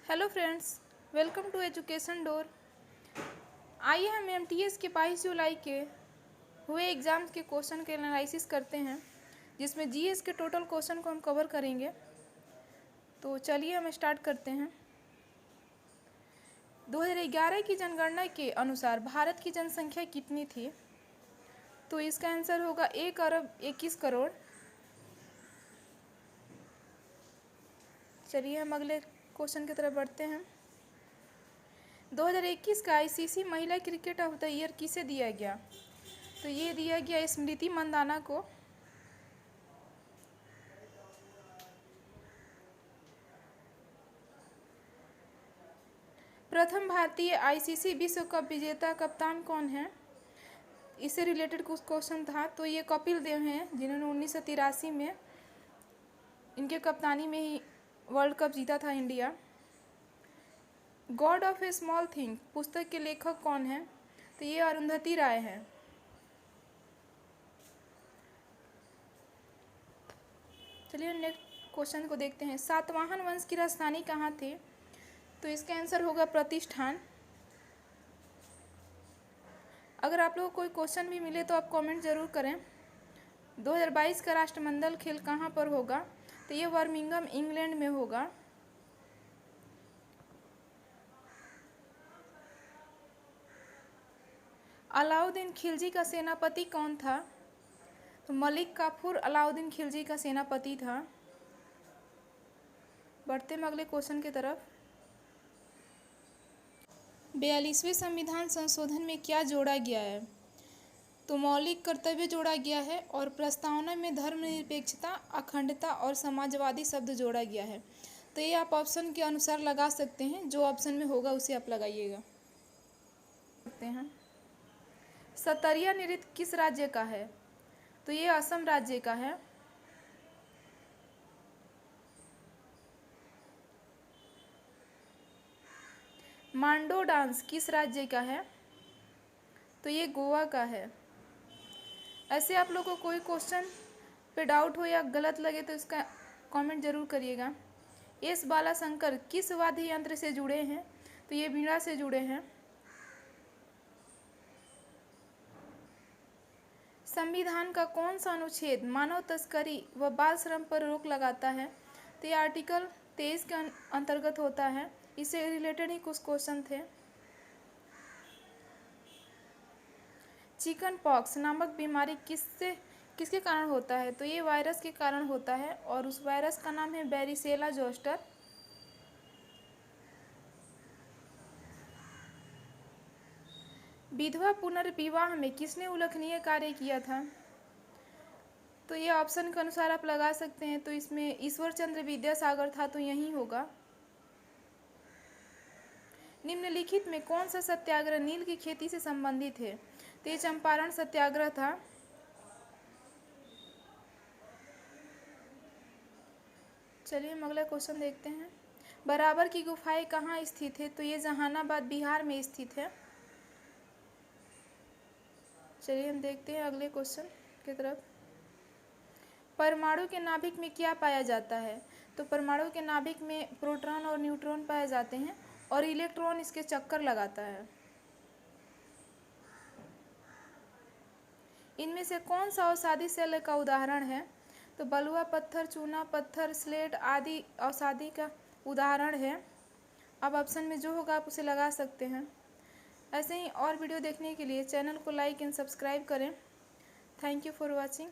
Hello friends, welcome to education door. आइए हम MTS के 22 जुलाई के हुए एग्ज़ाम्स के क्वेश्चन के एनालिसिस करते हैं, जिसमें जीएस के टोटल क्वेश्चन को हम कवर करेंगे। तो चलिए हम स्टार्ट करते हैं। 2011 की जनगणना के अनुसार भारत की जनसंख्या कितनी थी? तो इसका आंसर होगा 1 अरब 21 करोड़। चलिए हम अगले क्वेश्चन की तरफ बढ़ते हैं। 2021 का आईसीसी महिला क्रिकेट ऑफ द ईयर किसे दिया गया? तो ये दिया गया स्मृति मंदाना को। प्रथम भारतीय आईसीसी विश्व कप विजेता कप्तान कौन है? इससे रिलेटेड कुछ क्वेश्चन था। तो ये कपिल देव हैं, जिन्होंने 1983 में इनके कप्तानी में ही वर्ल्ड कप जीता था India. God of A small thing पुस्तक के लेखक कौन हैं? तो ये अरुंधति राय हैं। चलिए नेक्स्ट क्वेश्चन को देखते हैं। सातवाहन वंश की राजधानी कहाँ थी? तो इसका आंसर होगा प्रतिष्ठान। अगर आप लोगों को कोई क्वेश्चन भी मिले तो आप कमेंट ज़रूर करें। 2022 का राष्ट्रमंडल खेल कहाँ पर होगा? तो ये बर्मिंघम इंग्लैंड में होगा। अलाउद्दीन खिलजी का सेनापति कौन था? तो मलिक काफूर अलाउद्दीन खिलजी का सेनापति था। बढ़ते हैं अगले क्वेश्चन की तरफ। 42वें संविधान संशोधन में क्या जोड़ा गया है? तो मौलिक कर्तव्य जोड़ा गया है और प्रस्तावना में धर्मनिरपेक्षता, अखंडता और समाजवादी शब्द जोड़ा गया है। तो ये आप ऑप्शन के अनुसार लगा सकते हैं, जो ऑप्शन में होगा उसे आप लगाइएगा। सकते हैं। सतरिया नृत्य किस राज्य का है? तो ये असम राज्य का है। मांडो डांस किस राज्य का है? तो ये गोवा का है। ऐसे आप लोगों को कोई क्वेश्चन पे डाउट हो या गलत लगे तो इसका कमेंट जरूर करिएगा। एस बालाशंकर किस वाद्य यंत्र से जुड़े हैं? तो ये वीणा से जुड़े हैं। संविधान का कौन सा अनुच्छेद मानव तस्करी व बाल श्रम पर रोक लगाता है? तो ये आर्टिकल 23 के अंतर्गत होता है। इससे रिलेटेड ही कुछ क्वेश्चन थे। चिकन पॉक्स नामक बीमारी किसके कारण होता है? तो ये वायरस के कारण होता है और उस वायरस का नाम है बैरिसेला जोस्टर। विधवा पुनर्विवाह में किसने उल्लेखनीय कार्य किया था? तो ये ऑप्शन के अनुसार आप लगा सकते हैं। तो इसमें ईश्वर चंद्र विद्यासागर था, तो यही होगा। निम्नलिखित में कौन सा सत्याग्रह नील की खेती से संबंधित है? तो ये चंपारण सत्याग्रह था। चलिए हम अगला क्वेश्चन देखते हैं। बराबर की गुफाएं कहाँ स्थित है? तो ये जहानाबाद बिहार में स्थित है। चलिए हम देखते हैं अगले क्वेश्चन की तरफ। परमाणु के नाभिक में क्या पाया जाता है? तो परमाणु के नाभिक में प्रोटॉन और न्यूट्रॉन पाए जाते हैं और इलेक्ट्रॉन इसके चक्कर लगाता है। इनमें से कौन सा औषधि सेल का उदाहरण है? तो बलुआ पत्थर, चूना पत्थर, स्लेट आदि औषधि का उदाहरण है। अब ऑप्शन में जो होगा आप उसे लगा सकते हैं। ऐसे ही और वीडियो देखने के लिए चैनल को लाइक एंड सब्सक्राइब करें। Thank you for watching.